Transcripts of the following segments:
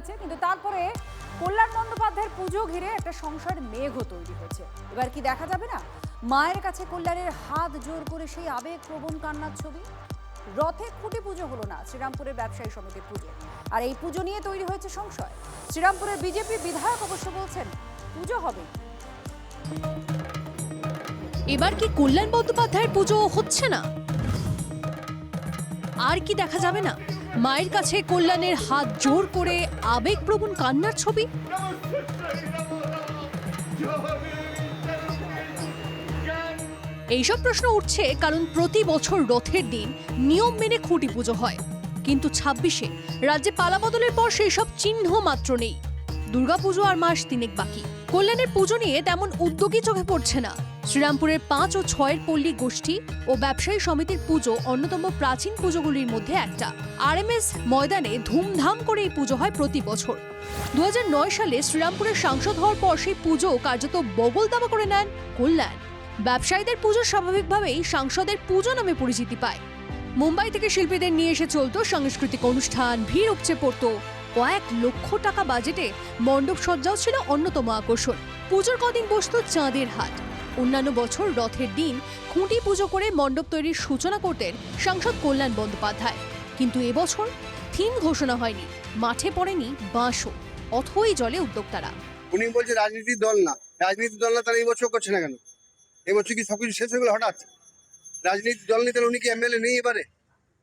হয়েছে, কিন্তু তারপরে কল্যাণ বন্দ্যোপাধ্যায়ের পুজো ঘিরে একটা সংসার মেঘও তৈরি হয়েছে। এবার কি দেখা যাবে না মায়ের কাছে কল্যাণের হাত জোর করে সেই আবেগপ্রবণ কান্নার ছবি? রথে খুঁটি পুজো হলো না শ্রীরামপুরের ব্যবসায়ী সমিতির পুজো, আর এই পুজো নিয়ে তৈরি হয়েছে সংশয়। শ্রীরামপুরের বিজেপি বিধায়ক অবশ্য বলছেন পুজো হবে। এবার কি কল্যাণ বন্দ্যোপাধ্যায়ের পুজো হচ্ছে না? আর কি দেখা যাবে না মায়ের কাছে কল্যাণের হাত জোর করে আবেগপ্রবণ কান্নার ছবি? এইসব প্রশ্ন উঠছে কারণ প্রতি বছর রথের দিন নিয়ম মেনে খুঁটি পুজো হয়, কিন্তু ২৬-এ রাজ্যে পালাবদলের পর সেই সব চিহ্ন মাত্র নেই। দুর্গাপুজো আর মাস ৩ বাকি। কল্যাণের পুজো নিয়ে তেমন উদ্যোগী চোখে পড়ছে না। শ্রীরামপুরের ৫ ও ৬-এর পল্লী গোষ্ঠী ও ব্যবসায়ী সমিতির পুজো অন্যতম প্রাচীন পুজোগুলির মধ্যে একটা। RMS ময়দানে ধুমধাম করে এই পুজো হয় প্রতি বছর। ২০০৯ সালে শ্রীরামপুরের সাংসদ হওয়ার পর সেই পুজো কার্যত বগল দাবা করে নেন কল্যাণ। ব্যবসায়ীদের পুজো স্বাভাবিকভাবেই সাংসদের পুজো নামে পরিচিতি পায়। মুম্বাই থেকে শিল্পীদের নিয়ে এসে চলতো সাংস্কৃতিক অনুষ্ঠান, ভিড় উপচে পড়তো। কয়েক লক্ষ টাকা বাজেটে মণ্ডপ সজ্জাও ছিল অন্যতম আকর্ষণ। পুজোর কদিন বসতো চাঁদের হাট। অন্যান্য বছর রথের দিন খুঁটি পুজো করে মণ্ডপ তৈরির সূচনা করতেন সাংসদ কল্যাণ বন্দ্যোপাধ্যায়, কিন্তু এবছর থিম ঘোষণা হয়নি, মাঠে পড়েনি বাঁশও, অথই জলে উদ্যোক্তারা। উনি বলছে রাজনীতির দল না, তাহলে এই বছর করছে না কেন? এবছর কি সবকিছু শেষ হয়ে গেল হঠাৎ? রাজনীতির দল নেই তাহলে উনি কি এমএলএ নেই? এবারে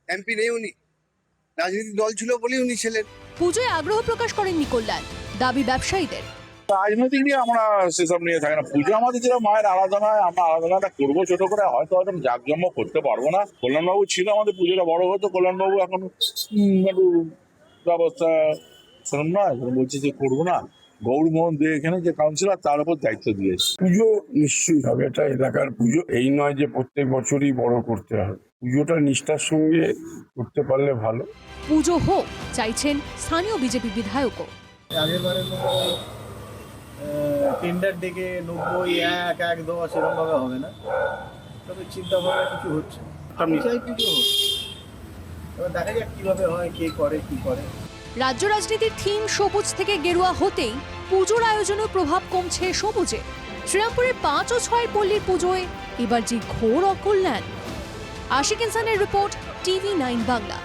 এমপি নেই উনি, রাজনীতির দল ছিল বলেই উনি ছিলেন। পুজোয় আগ্রহ প্রকাশ করেননি কল্যাণ, দাবি ব্যবসায়ীদের। রাজনৈতিক নিয়ে আমরা সেসব নিয়ে থাকি না। পুজো আমাদের যেটা মায়ের আরাধনা, আমরা আরাধনাটা করবো ছোট করে, হয়তো জাঁকজমক করতে পারবো না। কল্যাণবাবু ছিল আমাদের পুজোটা বড় হতো, কল্যাণবাবু এখন একটু ব্যবস্থা শোনেন না, বলছে যে করবো না। গৌরমোহন দে এখানে যে কাউন্সিলর, তার উপর দায়িত্ব দিয়েছে। পুজো নিশ্চয়ই হবে, এটা এলাকার পুজো, এই নয় যে প্রত্যেক বছরই বড় করতে হবে। পুজোটা নিষ্ঠার সঙ্গে করতে পারলে ভালো। পুজো হোক চাইছেন স্থানীয় বিজেপি বিধায়কও। আগেরবারের মতো টেন্ডার ডেকে ৯০, ১, ১, ১০ এরকম ভাবে হবে না, তবে চিন্তা ভাবনা কিছু হচ্ছে। আমি চাই পুজো হোক, এবার দেখা যাক কিভাবে হয়, কে করে কি করে। রাজ্য রাজনীতির থিম সবুজ থেকে গেরুয়া হতেই পুজোর আয়োজনের প্রভাব কমছে সবুজে। শ্রীরামপুরের ৫ ও ৬-এর পল্লীর পুজোয় এবার যে ঘোর অকল্যাণ। আশিক ইনসানের রিপোর্ট, TV9 বাংলা।